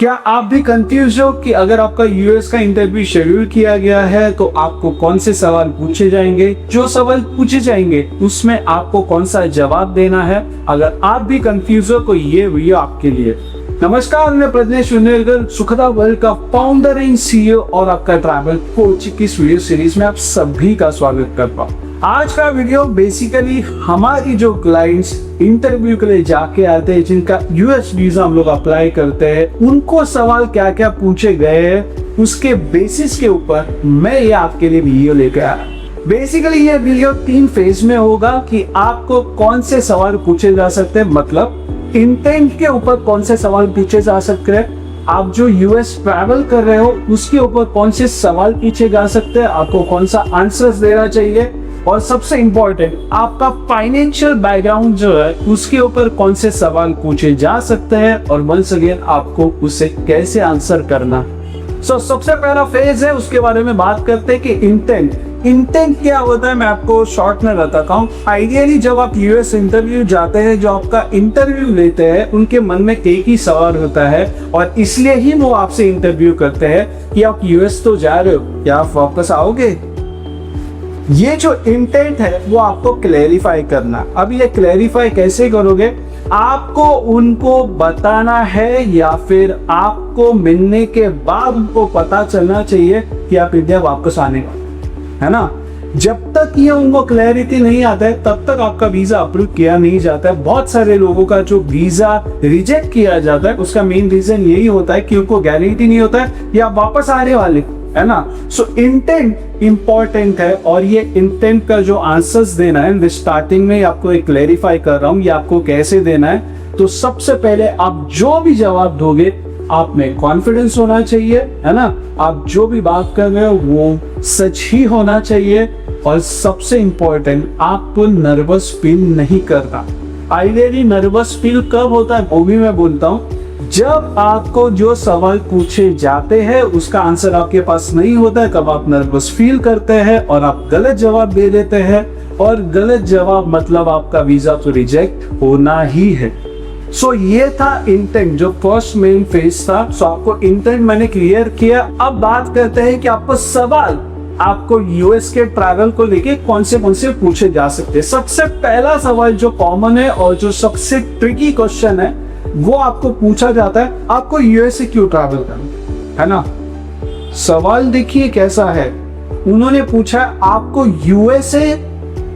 क्या आप भी कंफ्यूज हो कि अगर आपका यूएस का इंटरव्यू शेड्यूल किया गया है तो आपको कौन से सवाल पूछे जाएंगे, जो सवाल पूछे जाएंगे उसमें आपको कौन सा जवाब देना है? अगर आप भी कंफ्यूज हो तो ये वीडियो आपके लिए। नमस्कार, मैं प्रज्ञेश विनेरकर, सुखदा वर्ल्ड का फाउंडर एंड सीईओ और आपका ट्रैवल कोच की इस वीडियो सीरीज में आप सभी का स्वागत करता हूँ। आज का वीडियो बेसिकली हमारी जो क्लाइंट्स इंटरव्यू के लिए जाके आते हैं, जिनका यूएस वीजा हम लोग अप्लाई करते हैं, उनको सवाल क्या क्या पूछे गए हैं उसके बेसिस के ऊपर मैं ये आपके लिए वीडियो लेकर आया। बेसिकली ये वीडियो 3 फेज में होगा कि आपको कौन से सवाल पूछे जा सकते हैं, मतलब इंटेंट के ऊपर कौन से सवाल पूछे जा सकते हैं, आप जो यूएस ट्रैवल कर रहे हो उसके ऊपर कौन से सवाल पूछे जा सकते हैं, आपको कौन सा आंसर्स देना चाहिए, और सबसे इंपॉर्टेंट आपका फाइनेंशियल बैकग्राउंड जो है उसके ऊपर कौन से सवाल पूछे जा सकते हैं और वंस अगेन आपको उसे कैसे आंसर करना। सबसे पहला फेज है, उसके बारे में बात करते हैं कि इंटेंट क्या होता है। मैं आपको शॉर्ट में बताता हूँ। आइडियली जब आप यूएस इंटरव्यू जाते हैं, जो आपका इंटरव्यू लेते हैं, उनके मन में एक ही सवाल होता है और इसलिए ही वो आपसे इंटरव्यू करते हैं कि आप यूएस तो जा रहे हो, क्या आप वापस आओगे। ये जो इंटेंट है वो आपको क्लैरिफाई करना। अब ये क्लैरिफाई कैसे करोगे? आपको उनको बताना है या फिर आपको मिलने के बाद उनको पता चलना चाहिए कि आप इंडिया वापस आने वाले, है ना। जब तक ये उनको क्लैरिटी नहीं आता है तब तक आपका वीजा अप्रूव किया नहीं जाता है। बहुत सारे लोगों का जो वीजा रिजेक्ट किया जाता है उसका मेन रीजन यही होता है कि उनको गारंटी नहीं होता है या वापस आने वाले, है ना। सो इंटेंट इंपॉर्टेंट है और ये इंटेंट का जो आंसर्स देना है स्टार्टिंग में आपको एक क्लैरिफाई कर रहा हूँ ये आपको कैसे देना है। तो सबसे पहले आप जो भी जवाब दोगे आप में कॉन्फिडेंस होना चाहिए, है ना। आप जो भी बात कर रहे हो वो सच ही होना चाहिए और सबसे इंपॉर्टेंट आपको नर्वस फील नहीं करना। आइडियली नर्वस फील कब होता है वो भी मैं बोलता हूँ, जब आपको जो सवाल पूछे जाते हैं उसका आंसर आपके पास नहीं होता है, कब आप नर्वस फील करते हैं और आप गलत जवाब दे देते हैं। और गलत जवाब मतलब आपका वीजा तो रिजेक्ट होना ही है। सो ये था इंटेंट, जो फर्स्ट मेन फेज था। सो आपको इंटेंट मैंने क्लियर किया। अब बात करते हैं कि आपको सवाल आपको यूएस के ट्रैवल को लेके कौन से पूछे जा सकते हैं। सबसे पहला सवाल जो कॉमन है और जो सबसे ट्रिकी क्वेश्चन है वो आपको पूछा जाता है, आपको यूएस से क्यों ट्रैवल करना, है ना। सवाल देखिए कैसा है। उन्होंने पूछा आपको यूएस से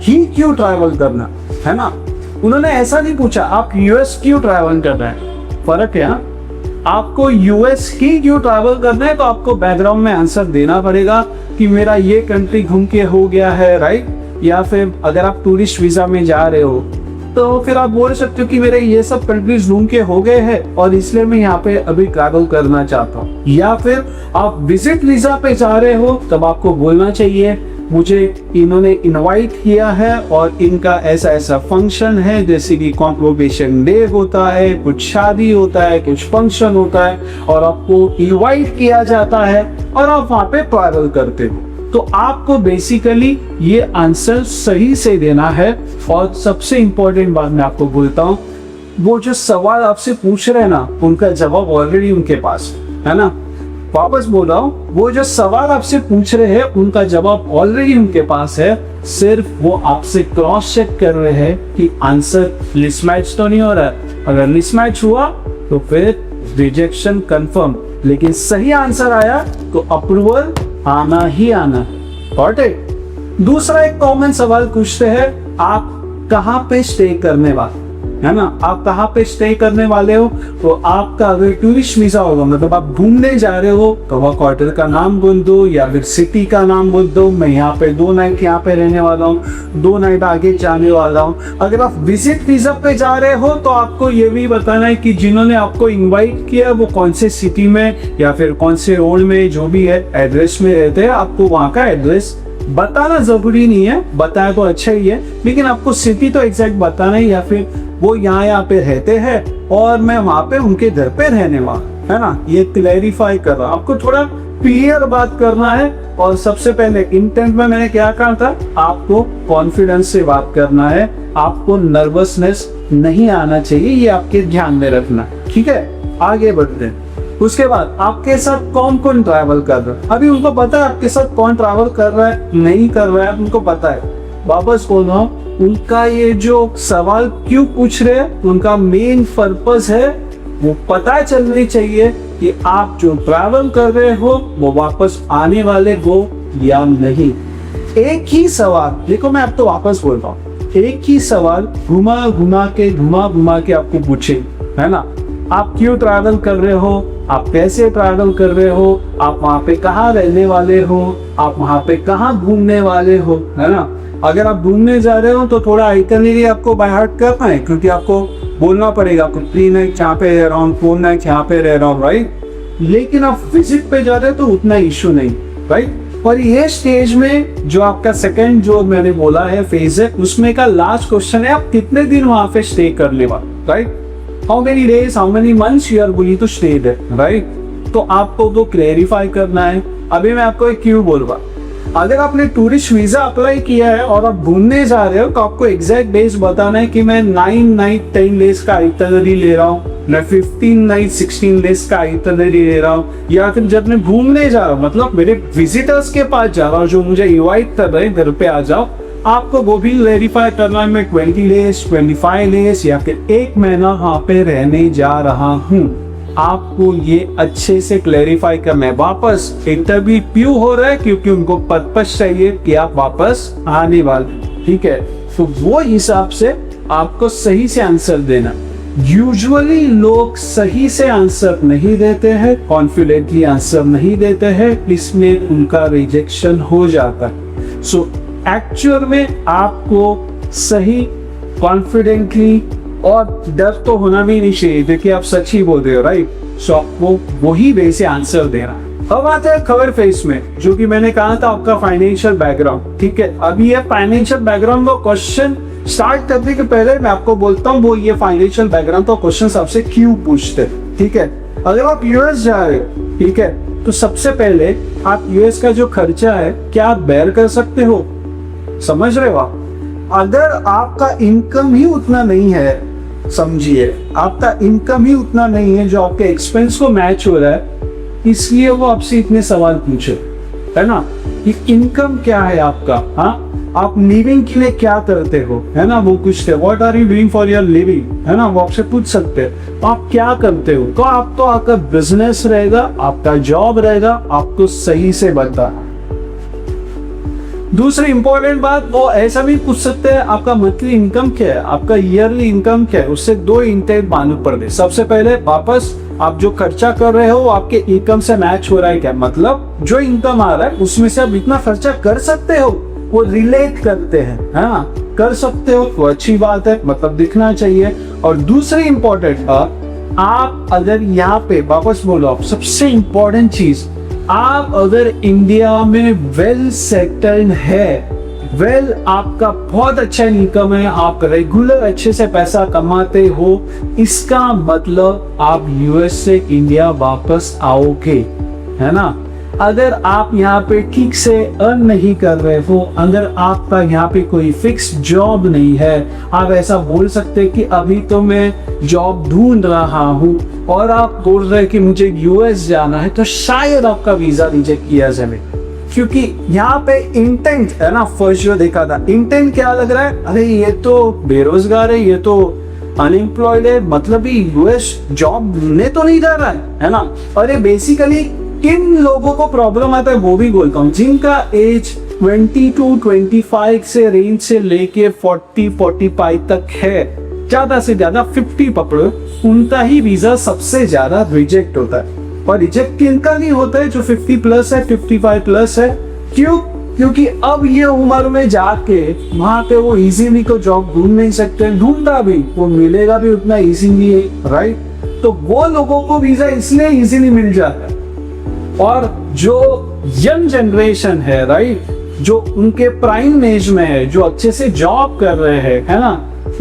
ही क्यों ट्रैवल करना, है ना। उन्होंने ऐसा नहीं पूछा आप यूएस क्यों ट्रैवल कर रहे हैं। फर्क है। आपको यूएस ही क्यों ट्रैवल करना है तो आपको बैकग्राउंड में आंसर देना पड़ेगा कि मेरा ये कंट्री घूम के हो गया है, राइट। या फिर अगर आप टूरिस्ट वीजा में जा रहे हो तो फिर आप बोल सकते हो कि मेरे ये सब कंट्रीज घूम के हो गए हैं और इसलिए मैं यहाँ पे अभी ट्रैवल करना चाहता हूँ। या फिर आप विजिट वीजा पे जा रहे हो तब आपको बोलना चाहिए मुझे इन्होंने इनवाइट किया है और इनका ऐसा ऐसा फंक्शन है, जैसे कि कॉन्वोकेशन डे होता है, कुछ शादी होता है, कुछ फंक्शन होता है और आपको इनवाइट किया जाता है और आप वहाँ पे ट्रैवल करते हो। तो आपको बेसिकली ये आंसर सही से देना है। और सबसे इंपॉर्टेंट बात मैं आपको बोलता हूँ, वो जो सवाल आपसे पूछ रहे हैं ना उनका जवाब ऑलरेडी उनके पास है ना। वापस बोल रहा हूँ, वो जो सवाल आपसे पूछ रहे हैं उनका जवाब ऑलरेडी उनके पास है। सिर्फ वो आपसे क्रॉस चेक कर रहे हैं कि आंसर मिसमैच तो नहीं हो रहा है। अगर मिसमैच हुआ तो फिर रिजेक्शन कंफर्म, लेकिन सही आंसर आया तो अप्रूवल आना ही आना। Got it. दूसरा एक कॉमन सवाल पूछते हैं, आप कहाँ पे स्टे करने वाले, है ना। आप कहाँ पे स्टे करने वाले हो तो आपका अगर टूरिस्ट वीजा होगा, मतलब आप घूमने जा रहे हो तो वह क्वार्टर का नाम बोल दो या फिर सिटी का नाम बोल दो। मैं यहाँ पे 2 नाइट यहाँ पे रहने वाला हूँ, 2 नाइट आगे जाने वाला हूँ। अगर आप विजिट वीजा पे जा रहे हो तो आपको ये भी बताना है कि जिन्होंने आपको इन्वाइट किया वो कौन से सिटी में या फिर कौन से रोड में, जो भी है एड्रेस में रहते हैं। आपको वहाँ का एड्रेस बताना जरूरी नहीं है, बताया तो अच्छा ही है, लेकिन आपको सिटी तो एग्जैक्ट बताना है या फिर वो यहाँ पे रहते हैं और मैं वहाँ पे उनके घर पे रहने वाला, है ना। ये क्लैरिफाई कर रहा हूँ, आपको थोड़ा क्लियर बात करना है। और सबसे पहले इंटेंट में मैंने क्या कहा था, आपको कॉन्फिडेंस से बात करना है, आपको नर्वसनेस नहीं आना चाहिए, ये आपके ध्यान में रखना। ठीक है, आगे बढ़ते हैं। उसके बाद आपके साथ कौन कौन ट्रैवल कर रहा है, अभी उनको पता है आपके साथ कौन ट्रैवल कर रहा है नहीं कर रहा है, उनको पता है। वापस बोल रहा हूँ, उनका ये जो सवाल क्यों पूछ रहे हैं, उनका मेन पर्पस है वो पता चलनी चाहिए कि आप जो ट्रैवल कर रहे हो वो वापस आने वाले हो या नहीं। एक ही सवाल, देखो मैं अब तो वापस बोल रहा हूँ, एक ही सवाल घुमा घुमा के आपको पूछे, है ना। आप क्यों ट्रैवल कर रहे हो, आप कैसे ट्रैवल कर रहे हो, आप वहाँ पे कहाँ रहने वाले हो, आप वहाँ पे कहाँ घूमने वाले हो, है ना। अगर आप घूमने जा रहे हो तो थोड़ा आइटनरी आपको बाय हार्ट करना है, क्योंकि आपको बोलना पड़ेगा आपको 3 नाइट यहाँ पे रह रहा हूँ, 4 नाइट यहाँ पे रह रहा हूँ, राइट। लेकिन आप विजिट पे जा रहे हो तो उतना इश्यू नहीं, राइट। और ये स्टेज में जो आपका सेकंड जो मैंने बोला है फेज है, उसमें का लास्ट क्वेश्चन है आप कितने दिन वहां पे स्टे करने वाले, right. How many days, how many months you are going to stay there, right. तो आपको तो क्लेरिफाई करना है। अभी मैं आपको एक क्यों बोल रहा, अगर आपने टूरिस्ट वीजा अप्लाई किया है और आप घूमने जा रहे हो तो आपको एग्जैक्ट डेज बताना है कि मैं 9 नाइट 10 डेज का आइटनरी ले रहा हूँ, मैं 15 नाइट 16 डेज का आइटनरी ले रहा हूँ, या फिर जब मैं घूमने जा रहा हूँ मतलब मेरे विजिटर्स के पास जा रहा हूँ जो मुझे इनवाइट कर रहे हैं घर पे आ जाओ, आपको वो भी वेरीफाई करना है मैं 20 डेज 25 डेज या फिर 1 महीना वहाँ पे रहने जा रहा हूँ। आपको ये अच्छे से क्लैरिफाई करना है। वापस इंटरव्यू हो रहा है क्योंकि उनको पर्पस चाहिए कि आप वापस आने वाले, ठीक है। तो वो हिसाब से आपको सही से आंसर देना। यूजुअली लोग सही से आंसर नहीं देते हैं, कॉन्फिडेंटली आंसर नहीं देते हैं, इसमें उनका रिजेक्शन हो जाता है। सो एक्चुअल में आपको सही कॉन्फिडेंटली, और डर तो होना भी नहीं चाहिए क्योंकि आप सच ही बोल रहे हो, राइट। सो आपको वही वे से आंसर देना। अब आते हैं थर्ड फेज में, जो कि मैंने कहा था आपका फाइनेंशियल बैकग्राउंड, ठीक है। अभी ये फाइनेंशियल बैकग्राउंड का क्वेश्चन स्टार्ट करने के पहले मैं आपको बोलता हूँ वो ये फाइनेंशियल बैकग्राउंड का क्वेश्चन आपसे क्यों पूछते, ठीक है। अगर आप यूएस जा रहे हो, ठीक है, तो सबसे पहले आप यूएस का जो खर्चा है क्या आप बेयर कर सकते हो, समझ रहे हो आप। अगर आपका इनकम ही उतना नहीं है, समझिए आपका इनकम ही उतना नहीं है जो आपके एक्सपेंस को मैच हो रहा है, इसलिए वो आपसे इतने सवाल पूछे, है ना। कि इनकम क्या है आपका, हाँ, आप लिविंग के लिए क्या करते हो, है ना, वो पूछते हैं। What are you doing for your living, है ना, वो आपसे पूछ सकते हैं। आप क्या करते हो, तो आप तो आपका बिजनेस रहेगा, आपका जॉब रहेगा, आपको सही से बताना। दूसरी इंपॉर्टेंट बात, वो ऐसा भी पूछ सकते हैं आपका मंथली इनकम क्या है, आपका ईयरली इनकम क्या है। उससे 2 इंटेंट मालूम पड़ गए। सबसे पहले वापस आप जो खर्चा कर रहे हो आपके इनकम से मैच हो रहा है क्या, मतलब जो इनकम आ रहा है उसमें से आप इतना खर्चा कर सकते हो, वो रिलेट करते हैं, हाँ कर सकते हो तो अच्छी बात है, मतलब दिखना चाहिए। और दूसरी इंपॉर्टेंट बात, आप अगर यहाँ पे वापस बोलो, आप सबसे इंपॉर्टेंट चीज, आप अगर इंडिया में वेल सेटल्ड है, वेल आपका बहुत अच्छा इनकम है, आप रेगुलर अच्छे से पैसा कमाते हो, इसका मतलब आप यूएस से इंडिया वापस आओगे, है ना। अगर आप यहाँ पे ठीक से अर्न नहीं कर रहे हो, अगर आपका यहाँ पे कोई फिक्स जॉब नहीं है, आप ऐसा बोल सकते हैं कि अभी तो मैं जॉब ढूंढ रहा हूँ, और आप बोल रहे हैं कि मुझे यूएस जाना है, तो शायद आपका वीजा रिजेक्ट किया जाए। क्योंकि यहाँ पे इंटेंट है ना, फर्स्ट जो देखा था इंटेंट क्या लग रहा है, अरे ये तो बेरोजगार है, ये तो अनएम्प्लॉयड है, मतलब ये यूएस जॉब ढूंढने तो नहीं जा रहा है ना। और ये बेसिकली किन लोगों को प्रॉब्लम आता है वो भी बोलता हूँ, जिनका एज 20 to 25 से रेंज से लेके 40-45 तक है, ज्यादा से ज्यादा 50 पकड़ो, उनका ही वीजा सबसे ज्यादा रिजेक्ट होता है। और रिजेक्ट किनका नहीं होता है, जो 50 प्लस है, 55 प्लस है। क्यों? क्योंकि अब ये उम्र में जाके वहां पे वो इजीली को जॉब ढूंढ नहीं सकते, ढूंढा भी वो मिलेगा भी उतना इजीली है, राइट। तो वो लोगों को वीजा इसलिए इजीली मिल जाता है। और जो यंग जनरेशन है, राइट, जो उनके प्राइम एज में है, जो अच्छे से जॉब कर रहे हैं, है ना,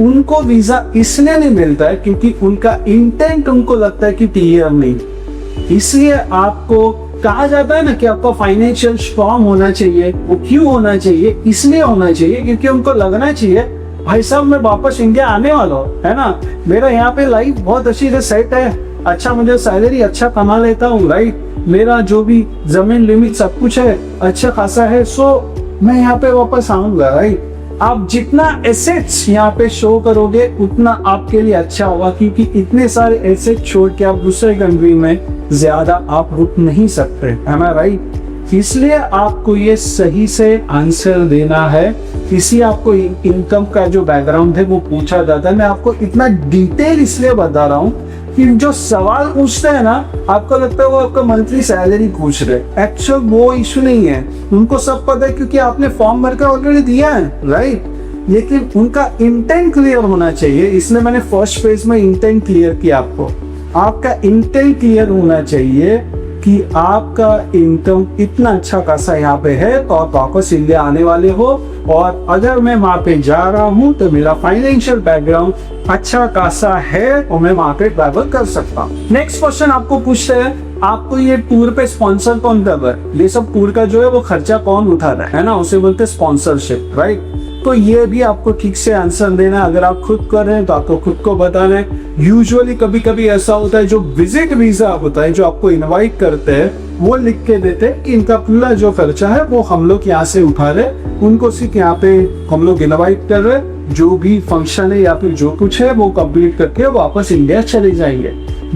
उनको वीजा इसलिए नहीं मिलता है क्योंकि उनका इंटेंट उनको लगता है कि क्लियर नहीं। इसलिए आपको कहा जाता है ना कि आपको फाइनेंशियल स्ट्रॉन्ग होना चाहिए। वो क्यों होना चाहिए? इसलिए होना चाहिए क्योंकि उनको लगना चाहिए भाई साहब मैं वापस इंडिया आने वाला हूँ, है ना, मेरा यहाँ पे लाइफ बहुत अच्छी से सेट है, अच्छा मुझे सैलरी अच्छा कमा लेता हूँ, राइट, मेरा जो भी जमीन लिमिट सब कुछ है अच्छा खासा है, सो मैं यहाँ पे वापस आऊंगा, राइट। आप जितना एसेट्स यहाँ पे शो करोगे उतना आपके लिए अच्छा होगा, क्योंकि इतने सारे एसेट छोड़ के आप दूसरे कंट्री में ज्यादा आप रुक नहीं सकते, है ना, राइट। इसलिए आपको ये सही से आंसर देना है। इसी आपको इनकम का जो बैकग्राउंड है वो पूछा जाता है। मैं आपको इतना डिटेल इसलिए बता रहा हूँ कि जो सवाल पूछते हैं ना, आपको लगता है वो आपका मंथली सैलरी पूछ रहे, एक्चुअल वो इशू नहीं है। उनको सब पता है क्योंकि आपने फॉर्म भरकर ऑलरेडी दिया है, राइट। लेकिन उनका इंटेंट क्लियर होना चाहिए, इसलिए मैंने फर्स्ट फेज में इंटेंट क्लियर किया आपको। आपका इंटेंट क्लियर होना चाहिए कि आपका इनकम इतना अच्छा खासा यहाँ पे है तो आप वापस इंडिया आने वाले हो, और अगर मैं वहां पे जा रहा हूँ तो मेरा फाइनेंशियल बैकग्राउंड अच्छा खासा है और मैं वहां पे ट्रैवल कर सकता हूँ। नेक्स्ट क्वेश्चन आपको पूछते हैं, आपको ये टूर पे स्पॉन्सर कौन कर रहा है, ये सब टूर का जो है वो खर्चा कौन उठा रहा है ना, उसे बोलते हैं स्पॉन्सरशिप, राइट। तो ये भी आपको ठीक से आंसर देना है। अगर आप खुद कर रहे हैं तो आपको खुद को बताना है। यूजुअली कभी कभी ऐसा होता है, जो विजिट वीजा होता है, जो आपको इनवाइट करते हैं, वो लिख के देते हैं कि इनका पूरा जो खर्चा है वो हम लोग यहाँ से उठा रहे, उनको सिर्फ यहाँ पे हम लोग इनवाइट कर रहे, जो भी फंक्शन है या फिर जो कुछ है वो कंप्लीट करके वापस इंडिया चले जाएंगे।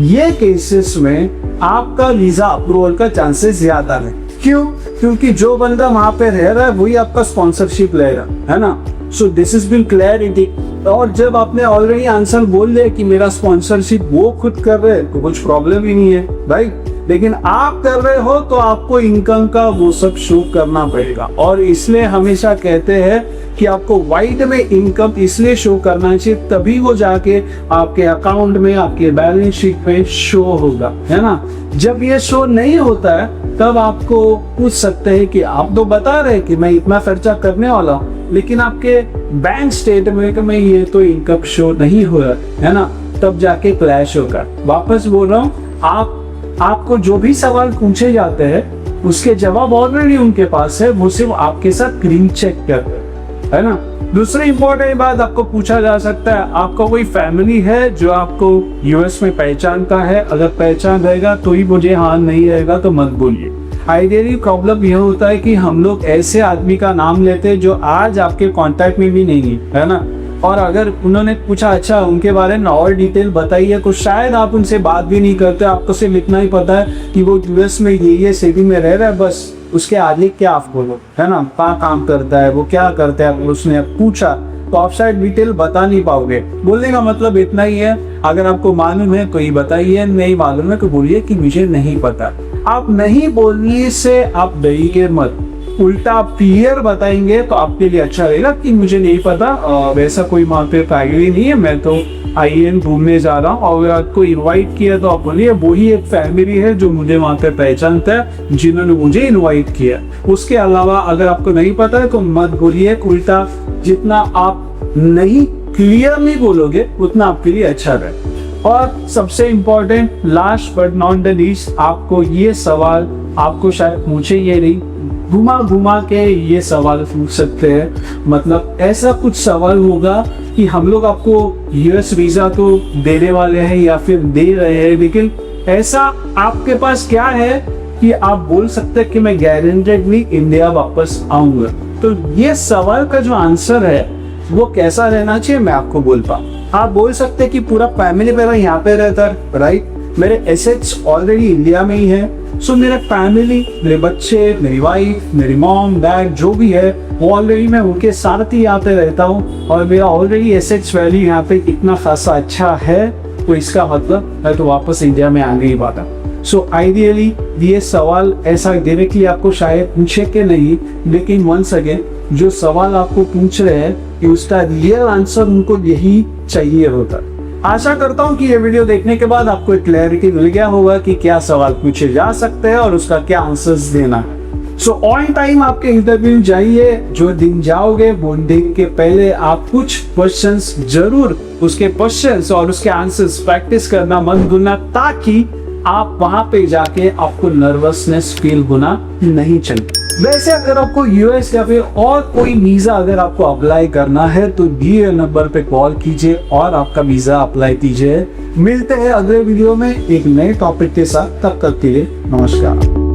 ये केसेस में आपका वीजा अप्रूवल का चांसेस ज्यादा है। क्यों? क्योंकि जो बंदा वहां पे रह रहा है वही आपका स्पॉन्सरशिप लेगा, है ना। So this is been clarity. और जब आपने ऑलरेडी आंसर बोल दिया कि मेरा स्पॉन्सरशिप वो खुद कर रहे हैं तो कुछ प्रॉब्लम ही नहीं है, राइट। लेकिन आप कर रहे हो तो आपको इनकम का वो सब शो करना पड़ेगा, और इसलिए हमेशा कहते हैं कि आपको वाइट में इनकम इसलिए शो करना चाहिए, तभी वो जाके आपके अकाउंट में, आपके बैलेंस शीट में शो होगा, है ना। जब ये शो नहीं होता है तब आपको पूछ सकते हैं कि आप तो बता रहे कि मैं इतना खर्चा करने वाला हूँ, लेकिन आपके बैंक स्टेटमेंट में ये तो इनकम शो नहीं हो रहा है ना, तब जाके क्लैश होगा। वापस बोल रहा हूँ, आपको जो भी सवाल पूछे जाते हैं उसके जवाब ऑलरेडी उनके पास है, वो सिर्फ आपके साथ क्रीम चेक करते हैं, है ना। दूसरी इंपॉर्टेंट बात आपको पूछा जा सकता है, आपका कोई फैमिली है जो आपको यूएस में पहचानता है? अगर पहचान रहेगा तो ही मुझे, हाँ नहीं रहेगा तो मत बोलिए। आइडियली प्रॉब्लम यह होता है कि हम लोग ऐसे आदमी का नाम लेते हैं जो आज आपके कांटेक्ट में भी नहीं है ना, और अगर उन्होंने पूछा अच्छा उनके बारे में और डिटेल बताइए, तो शायद आप उनसे बात भी नहीं करते, आपको सिर्फ इतना ही पता है कि वो यूएस में ये सिटी में रह रहा है, बस उसके आगे क्या आप बोलो, है ना, कहाँ काम करता है, वो क्या करता है, उसने पूछा तो आप शायद डिटेल बता नहीं पाओगे। बोलने का मतलब इतना ही है, अगर आपको मालूम है कोई बताइए, नहीं मालूम है तो बोलिए कि मुझे नहीं पता। आप नहीं बोलने से आप डरिए मत, उल्टा आप क्लियर बताएंगे तो आपके लिए अच्छा रहेगा कि मुझे नहीं पता, वैसा कोई वहाँ पे फैमिली नहीं है, मैं तो आईएन घूमने जा रहा हूँ, और अगर आपको इनवाइट किया तो आप बोलिए वही एक फैमिली है जो मुझे वहाँ पे पहचानता है, जिन्होंने मुझे इनवाइट किया। उसके अलावा अगर आपको नहीं पता है तो मत बोलिए, उल्टा जितना आप नहीं क्लियर नहीं बोलोगे उतना आपके लिए अच्छा रहे। और सबसे important, last but not the least, आपको ये सवाल आपको शायद पूछे ये नहीं, घुमा घुमा के ये सवाल पूछ सकते हैं। मतलब ऐसा कुछ सवाल होगा कि हम लोग आपको यूएस वीजा तो देने वाले हैं या फिर दे रहे हैं, लेकिन ऐसा आपके पास क्या है कि आप बोल सकते हैं कि मैं गारंटेडली इंडिया वापस आऊंगा। तो ये सवाल का जो आंसर है वो कैसा रहना चाहिए मैं आपको बोलता हूँ। आप बोल सकते हैं कि पूरा फैमिली मेरा यहाँ पे रहता है, राइट, मेरे एसेट्स ऑलरेडी इंडिया में ही है, सो मेरा फैमिली, मेरे बच्चे, मेरी वाइफ, मेरी मॉम डैड जो भी है वो ऑलरेडी मैं उनके साथ ही यहाँ पे रहता हूँ, और मेरा ऑलरेडी एसेट्स वैल्यू यहाँ पे इतना खासा अच्छा है, तो इसका मतलब मैं तो वापस इंडिया में आने ही वाला। सो आइडियली ये सवाल ऐसा डायरेक्टली आपको शायद पूछे के नहीं, लेकिन वंस अगेन जो सवाल आपको पूछ रहे हैं कि उसका रियल आंसर उनको यही चाहिए होता। आशा करता हूँ कि ये वीडियो देखने के बाद आपको एक क्लैरिटी मिल गया होगा कि क्या सवाल पूछे जा सकते हैं और उसका क्या आंसर्स देना है। सो ऑन टाइम आपके इंटरव्यू जाइए, जो दिन जाओगे वो दिन के पहले आप कुछ क्वेश्चंस जरूर उसके क्वेश्चंस और उसके आंसर्स प्रैक्टिस करना मत भूलना, ताकि आप वहां पे जाके आपको नर्वसनेस फील होना नहीं चाहिए। वैसे अगर आपको यूएस या फिर और कोई वीजा अगर आपको अप्लाई करना है तो दिए नंबर पे कॉल कीजिए और आपका वीजा अप्लाई कीजिए। मिलते हैं अगले वीडियो में एक नए टॉपिक के साथ, तब तक के लिए नमस्कार।